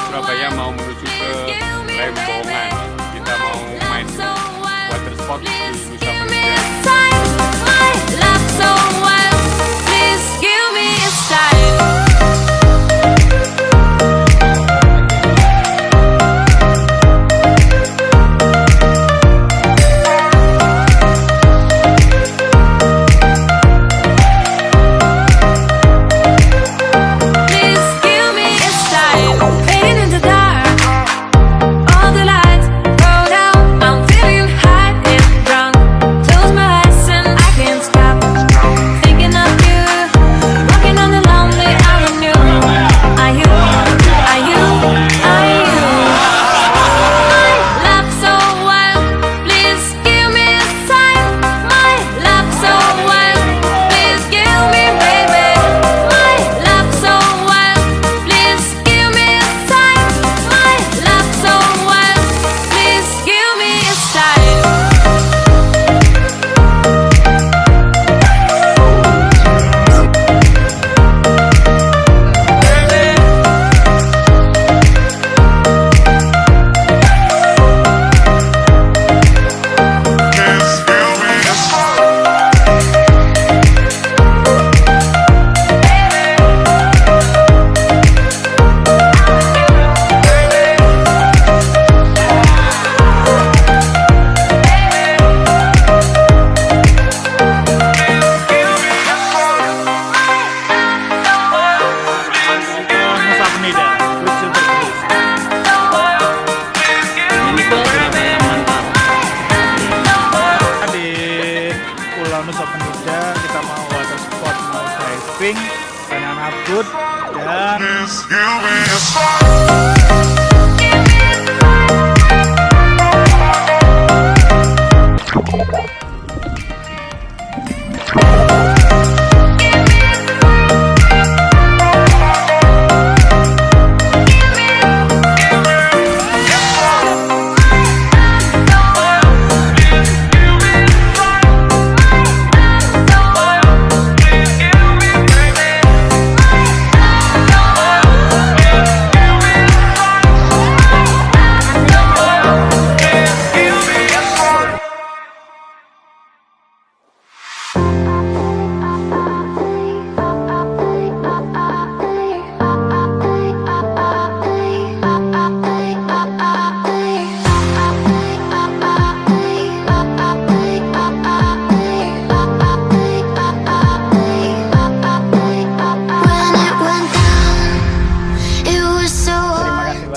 Surabaya mau menuju ke Lembongan. Kita mau main water sport di Nusa Penida. Nusa Penida kita mau water sport, mau diving, banana boat,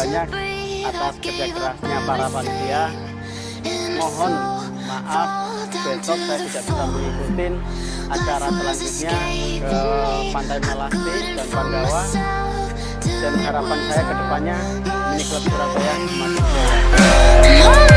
dan atas kerja kerasnya para panitia. Mohon maaf besok saya tidak bisa mengikuti acara selanjutnya ke Pantai Melasti dan Pandawa, dan harapan saya ke depannya mini klub Surabaya semakin jaya.